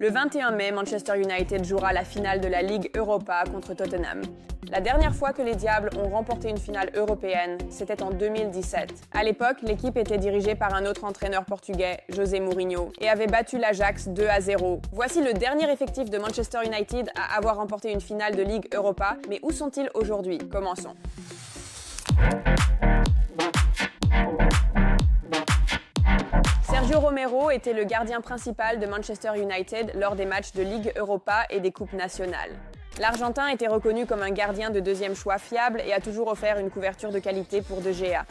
Le 21 mai, Manchester United jouera la finale de la Ligue Europa contre Tottenham. La dernière fois que les Diables ont remporté une finale européenne, c'était en 2017. À l'époque, l'équipe était dirigée par un autre entraîneur portugais, José Mourinho, et avait battu l'Ajax 2-0. Voici le dernier effectif de Manchester United à avoir remporté une finale de Ligue Europa, mais où sont-ils aujourd'hui? Commençons. Sergio Romero était le gardien principal de Manchester United lors des matchs de Ligue Europa et des coupes nationales. L'Argentin était reconnu comme un gardien de deuxième choix fiable et a toujours offert une couverture de qualité pour De Gea.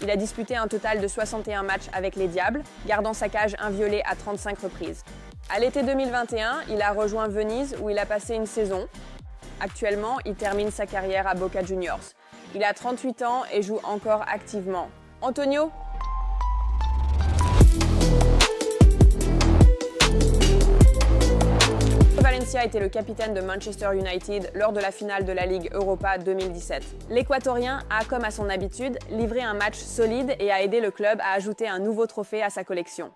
Il a disputé un total de 61 matchs avec les Diables, gardant sa cage inviolée à 35 reprises. À l'été 2021, il a rejoint Venise où il a passé une saison. Actuellement, il termine sa carrière à Boca Juniors. Il a 38 ans et joue encore activement. Antonio ? Valencia était le capitaine de Manchester United lors de la finale de la Ligue Europa 2017. L'Équatorien a, comme à son habitude, livré un match solide et a aidé le club à ajouter un nouveau trophée à sa collection.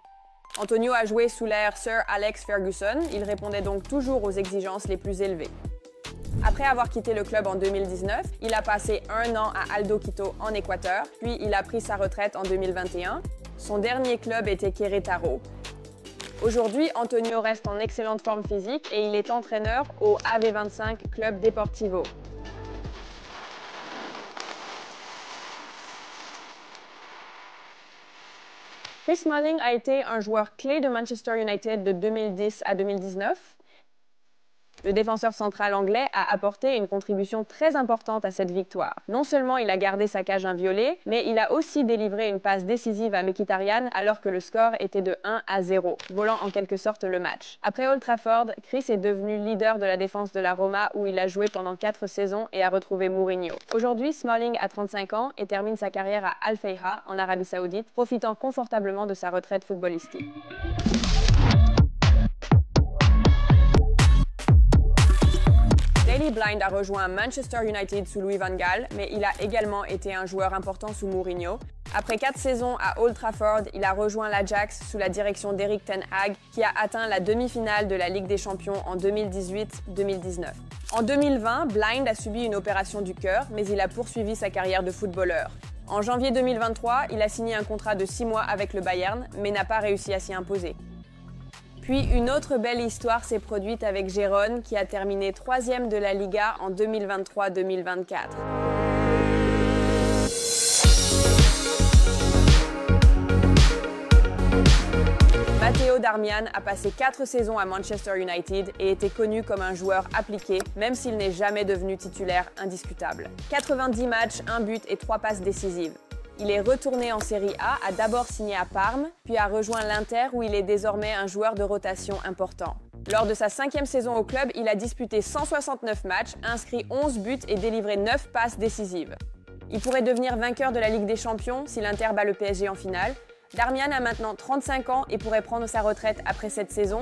Antonio a joué sous l'ère Sir Alex Ferguson, il répondait donc toujours aux exigences les plus élevées. Après avoir quitté le club en 2019, il a passé un an à Aldo Quito en Équateur, puis il a pris sa retraite en 2021. Son dernier club était Querétaro. Aujourd'hui, Antonio reste en excellente forme physique et il est entraîneur au AV25 Club Deportivo. Chris Smalling a été un joueur clé de Manchester United de 2010 à 2019. Le défenseur central anglais a apporté une contribution très importante à cette victoire. Non seulement il a gardé sa cage inviolée, mais il a aussi délivré une passe décisive à Mkhitaryan alors que le score était de 1-0, volant en quelque sorte le match. Après Old Trafford, Chris est devenu leader de la défense de la Roma où il a joué pendant 4 saisons et a retrouvé Mourinho. Aujourd'hui, Smalling a 35 ans et termine sa carrière à Al Fayha en Arabie Saoudite, profitant confortablement de sa retraite footballistique. Daley Blind a rejoint Manchester United sous Louis van Gaal, mais il a également été un joueur important sous Mourinho. Après 4 saisons à Old Trafford, il a rejoint l'Ajax sous la direction d'Erik ten Hag, qui a atteint la demi-finale de la Ligue des Champions en 2018-2019. En 2020, Blind a subi une opération du cœur, mais il a poursuivi sa carrière de footballeur. En janvier 2023, il a signé un contrat de 6 mois avec le Bayern, mais n'a pas réussi à s'y imposer. Puis une autre belle histoire s'est produite avec Gérone, qui a terminé 3e de la Liga en 2023-2024. Matteo Darmian a passé 4 saisons à Manchester United et était connu comme un joueur appliqué, même s'il n'est jamais devenu titulaire indiscutable. 90 matchs, 1 but et 3 passes décisives. Il est retourné en Série A, a d'abord signé à Parme, puis a rejoint l'Inter où il est désormais un joueur de rotation important. Lors de sa 5e saison au club, il a disputé 169 matchs, inscrit 11 buts et délivré 9 passes décisives. Il pourrait devenir vainqueur de la Ligue des Champions si l'Inter bat le PSG en finale. Darmian a maintenant 35 ans et pourrait prendre sa retraite après cette saison.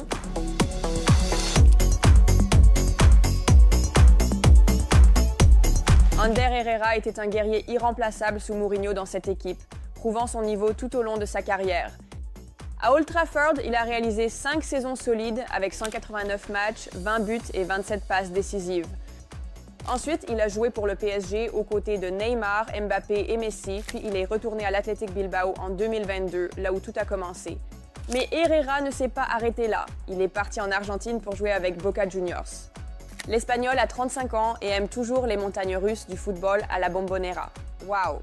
Ander Herrera était un guerrier irremplaçable sous Mourinho dans cette équipe, prouvant son niveau tout au long de sa carrière. À Old Trafford, il a réalisé 5 saisons solides avec 189 matchs, 20 buts et 27 passes décisives. Ensuite, il a joué pour le PSG aux côtés de Neymar, Mbappé et Messi, puis il est retourné à l'Athletic Bilbao en 2022, là où tout a commencé. Mais Herrera ne s'est pas arrêté là. Il est parti en Argentine pour jouer avec Boca Juniors. L'Espagnol a 35 ans et aime toujours les montagnes russes du football à la Bombonera. Waouh!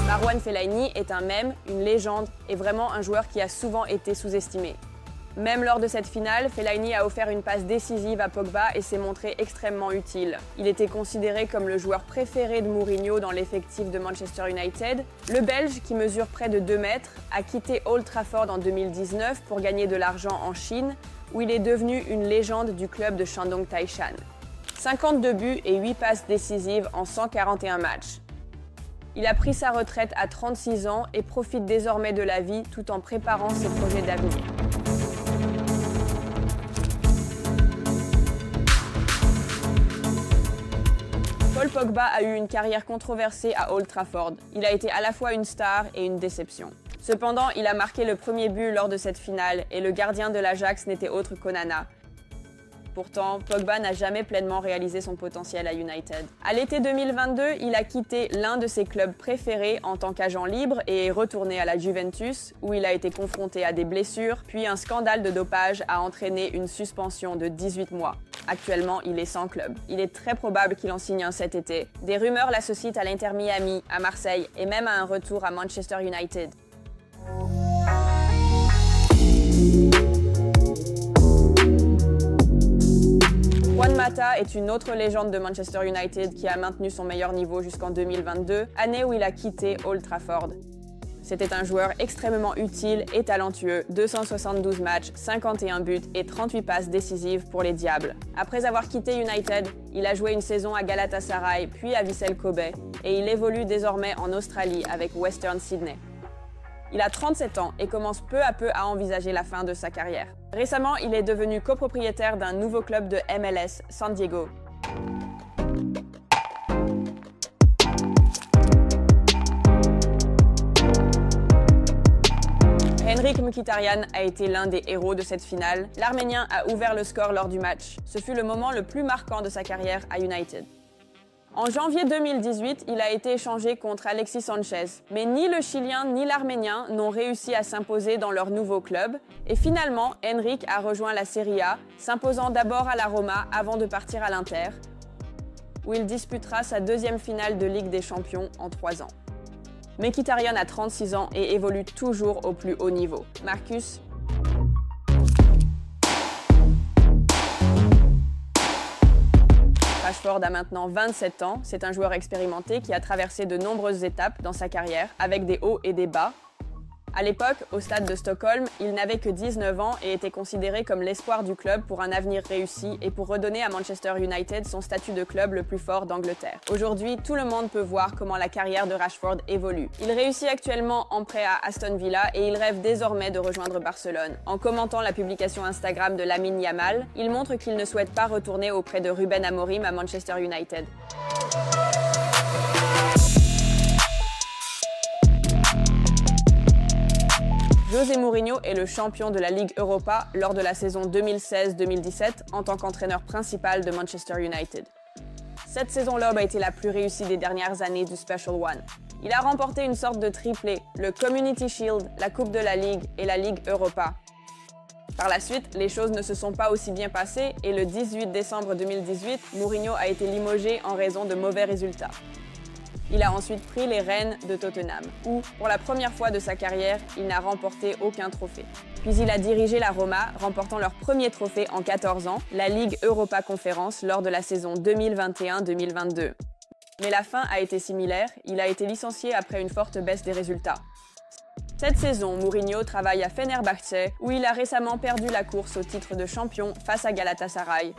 Marouane Fellaini est un mème, une légende et vraiment un joueur qui a souvent été sous-estimé. Même lors de cette finale, Fellaini a offert une passe décisive à Pogba et s'est montré extrêmement utile. Il était considéré comme le joueur préféré de Mourinho dans l'effectif de Manchester United. Le Belge, qui mesure près de 2 mètres, a quitté Old Trafford en 2019 pour gagner de l'argent en Chine, où il est devenu une légende du club de Shandong Taishan. 52 buts et 8 passes décisives en 141 matchs. Il a pris sa retraite à 36 ans et profite désormais de la vie tout en préparant ses projets d'avenir. Paul Pogba a eu une carrière controversée à Old Trafford. Il a été à la fois une star et une déception. Cependant, il a marqué le premier but lors de cette finale et le gardien de l'Ajax n'était autre qu'Onana. Pourtant, Pogba n'a jamais pleinement réalisé son potentiel à United. À l'été 2022, il a quitté l'un de ses clubs préférés en tant qu'agent libre et est retourné à la Juventus, où il a été confronté à des blessures, puis un scandale de dopage a entraîné une suspension de 18 mois. Actuellement, il est sans club. Il est très probable qu'il en signe un cet été. Des rumeurs l'associent à l'Inter Miami, à Marseille et même à un retour à Manchester United. Juan Mata est une autre légende de Manchester United qui a maintenu son meilleur niveau jusqu'en 2022, année où il a quitté Old Trafford. C'était un joueur extrêmement utile et talentueux, 272 matchs, 51 buts et 38 passes décisives pour les Diables. Après avoir quitté United, il a joué une saison à Galatasaray puis à Vissel Kobe et il évolue désormais en Australie avec Western Sydney. Il a 37 ans et commence peu à peu à envisager la fin de sa carrière. Récemment, il est devenu copropriétaire d'un nouveau club de MLS, San Diego. Henrikh Mkhitaryan a été l'un des héros de cette finale. L'Arménien a ouvert le score lors du match. Ce fut le moment le plus marquant de sa carrière à United. En janvier 2018, il a été échangé contre Alexis Sanchez, mais ni le Chilien ni l'Arménien n'ont réussi à s'imposer dans leur nouveau club. Et finalement, Henrikh a rejoint la Serie A, s'imposant d'abord à la Roma avant de partir à l'Inter, où il disputera sa deuxième finale de Ligue des Champions en 3 ans. Mkhitaryan a 36 ans et évolue toujours au plus haut niveau. Marcus. Rashford a maintenant 27 ans, c'est un joueur expérimenté qui a traversé de nombreuses étapes dans sa carrière, avec des hauts et des bas. À l'époque, au stade de Stockholm, il n'avait que 19 ans et était considéré comme l'espoir du club pour un avenir réussi et pour redonner à Manchester United son statut de club le plus fort d'Angleterre. Aujourd'hui, tout le monde peut voir comment la carrière de Rashford évolue. Il réussit actuellement en prêt à Aston Villa et il rêve désormais de rejoindre Barcelone. En commentant la publication Instagram de Lamine Yamal, il montre qu'il ne souhaite pas retourner auprès de Ruben Amorim à Manchester United. José Mourinho est le champion de la Ligue Europa lors de la saison 2016-2017 en tant qu'entraîneur principal de Manchester United. Cette saison-là a été la plus réussie des dernières années du Special One. Il a remporté une sorte de triplé, le Community Shield, la Coupe de la Ligue et la Ligue Europa. Par la suite, les choses ne se sont pas aussi bien passées et le 18 décembre 2018, Mourinho a été limogé en raison de mauvais résultats. Il a ensuite pris les rênes de Tottenham, où, pour la première fois de sa carrière, il n'a remporté aucun trophée. Puis il a dirigé la Roma, remportant leur premier trophée en 14 ans, la Ligue Europa Conference, lors de la saison 2021-2022. Mais la fin a été similaire, il a été licencié après une forte baisse des résultats. Cette saison, Mourinho travaille à Fenerbahçe, où il a récemment perdu la course au titre de champion face à Galatasaray.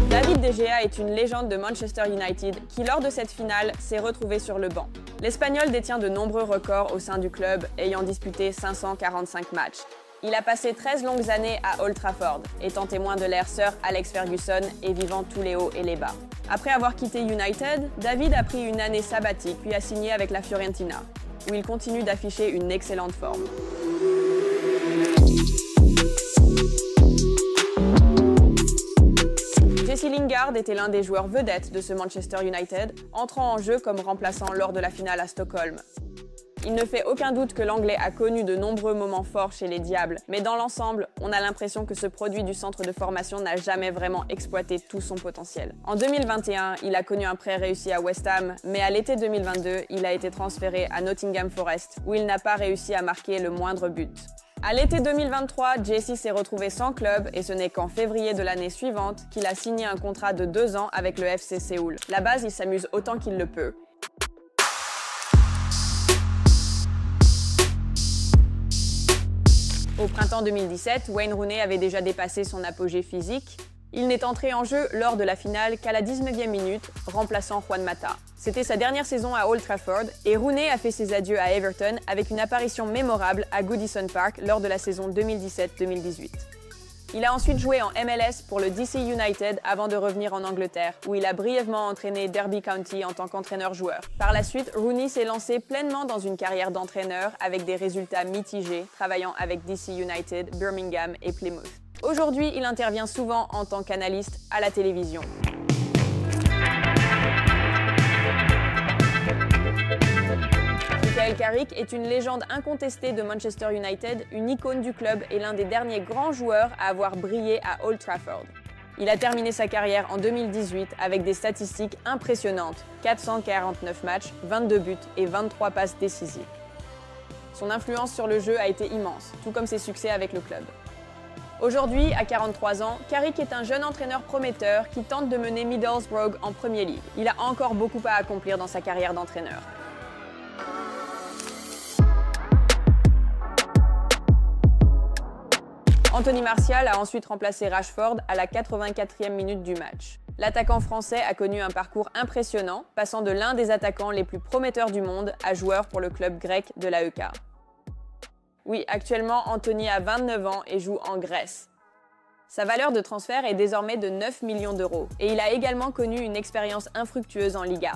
David De Gea est une légende de Manchester United qui, lors de cette finale, s'est retrouvé sur le banc. L'Espagnol détient de nombreux records au sein du club, ayant disputé 545 matchs. Il a passé 13 longues années à Old Trafford, étant témoin de l'ère Sir Alex Ferguson et vivant tous les hauts et les bas. Après avoir quitté United, David a pris une année sabbatique puis a signé avec la Fiorentina, où il continue d'afficher une excellente forme. Jesse Lingard était l'un des joueurs vedettes de ce Manchester United, entrant en jeu comme remplaçant lors de la finale à Stockholm. Il ne fait aucun doute que l'Anglais a connu de nombreux moments forts chez les Diables, mais dans l'ensemble, on a l'impression que ce produit du centre de formation n'a jamais vraiment exploité tout son potentiel. En 2021, il a connu un prêt réussi à West Ham, mais à l'été 2022, il a été transféré à Nottingham Forest, où il n'a pas réussi à marquer le moindre but. À l'été 2023, Jesse s'est retrouvé sans club et ce n'est qu'en février de l'année suivante qu'il a signé un contrat de 2 ans avec le FC Séoul. La base, il s'amuse autant qu'il le peut. Au printemps 2017, Wayne Rooney avait déjà dépassé son apogée physique. Il n'est entré en jeu lors de la finale qu'à la 19e minute, remplaçant Juan Mata. C'était sa dernière saison à Old Trafford et Rooney a fait ses adieux à Everton avec une apparition mémorable à Goodison Park lors de la saison 2017-2018. Il a ensuite joué en MLS pour le DC United avant de revenir en Angleterre, où il a brièvement entraîné Derby County en tant qu'entraîneur-joueur. Par la suite, Rooney s'est lancé pleinement dans une carrière d'entraîneur avec des résultats mitigés, travaillant avec DC United, Birmingham et Plymouth. Aujourd'hui, il intervient souvent en tant qu'analyste à la télévision. Michael Carrick est une légende incontestée de Manchester United, une icône du club et l'un des derniers grands joueurs à avoir brillé à Old Trafford. Il a terminé sa carrière en 2018 avec des statistiques impressionnantes, 449 matchs, 22 buts et 23 passes décisives. Son influence sur le jeu a été immense, tout comme ses succès avec le club. Aujourd'hui, à 43 ans, Carrick est un jeune entraîneur prometteur qui tente de mener Middlesbrough en Premier League. Il a encore beaucoup à accomplir dans sa carrière d'entraîneur. Anthony Martial a ensuite remplacé Rashford à la 84e minute du match. L'attaquant français a connu un parcours impressionnant, passant de l'un des attaquants les plus prometteurs du monde à joueur pour le club grec de l'AEK. Oui, actuellement, Anthony a 29 ans et joue en Grèce. Sa valeur de transfert est désormais de 9 millions d'euros et il a également connu une expérience infructueuse en Liga.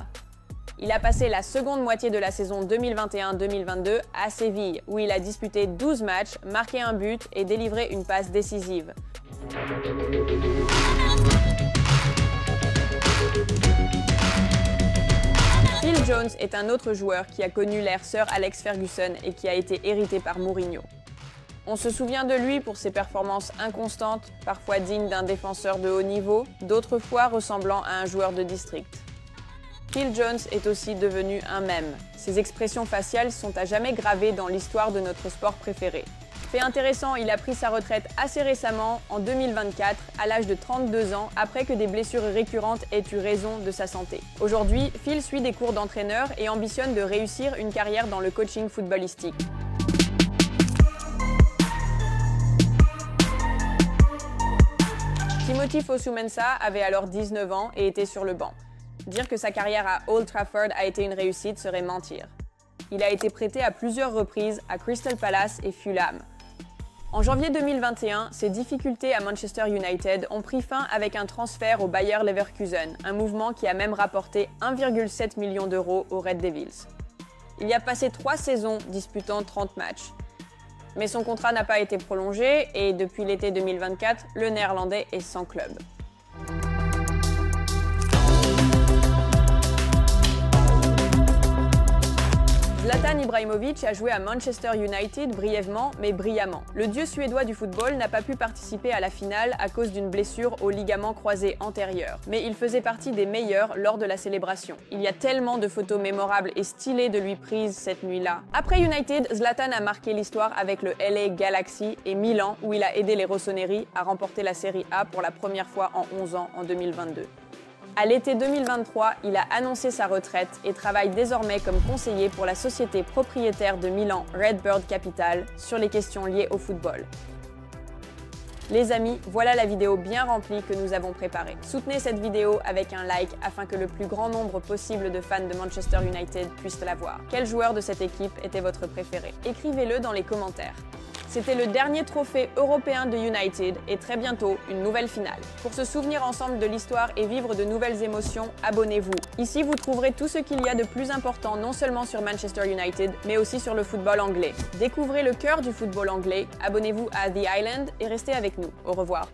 Il a passé la seconde moitié de la saison 2021-2022 à Séville, où il a disputé 12 matchs, marqué un but et délivré une passe décisive. Phil Jones est un autre joueur qui a connu l'ère Sir Alex Ferguson et qui a été hérité par Mourinho. On se souvient de lui pour ses performances inconstantes, parfois dignes d'un défenseur de haut niveau, d'autres fois ressemblant à un joueur de district. Phil Jones est aussi devenu un mème. Ses expressions faciales sont à jamais gravées dans l'histoire de notre sport préféré. Fait intéressant, il a pris sa retraite assez récemment, en 2024, à l'âge de 32 ans, après que des blessures récurrentes aient eu raison de sa santé. Aujourd'hui, Phil suit des cours d'entraîneur et ambitionne de réussir une carrière dans le coaching footballistique. Timothy Fosu-Mensah avait alors 19 ans et était sur le banc. Dire que sa carrière à Old Trafford a été une réussite serait mentir. Il a été prêté à plusieurs reprises à Crystal Palace et Fulham. En janvier 2021, ses difficultés à Manchester United ont pris fin avec un transfert au Bayer Leverkusen, un mouvement qui a même rapporté 1,7 million d'euros aux Red Devils. Il y a passé 3 saisons disputant 30 matchs. Mais son contrat n'a pas été prolongé et depuis l'été 2024, le Néerlandais est sans club. Zlatan Ibrahimović a joué à Manchester United brièvement mais brillamment. Le dieu suédois du football n'a pas pu participer à la finale à cause d'une blessure au ligament croisé antérieur, mais il faisait partie des meilleurs lors de la célébration. Il y a tellement de photos mémorables et stylées de lui prises cette nuit-là. Après United, Zlatan a marqué l'histoire avec le LA Galaxy et Milan où il a aidé les Rossoneri à remporter la Série A pour la première fois en 11 ans en 2022. À l'été 2023, il a annoncé sa retraite et travaille désormais comme conseiller pour la société propriétaire de Milan Redbird Capital sur les questions liées au football. Les amis, voilà la vidéo bien remplie que nous avons préparée. Soutenez cette vidéo avec un like afin que le plus grand nombre possible de fans de Manchester United puissent la voir. Quel joueur de cette équipe était votre préféré? Écrivez-le dans les commentaires. C'était le dernier trophée européen de United et très bientôt une nouvelle finale. Pour se souvenir ensemble de l'histoire et vivre de nouvelles émotions, abonnez-vous. Ici, vous trouverez tout ce qu'il y a de plus important non seulement sur Manchester United, mais aussi sur le football anglais. Découvrez le cœur du football anglais, abonnez-vous à The Island et restez avec nous. Au revoir.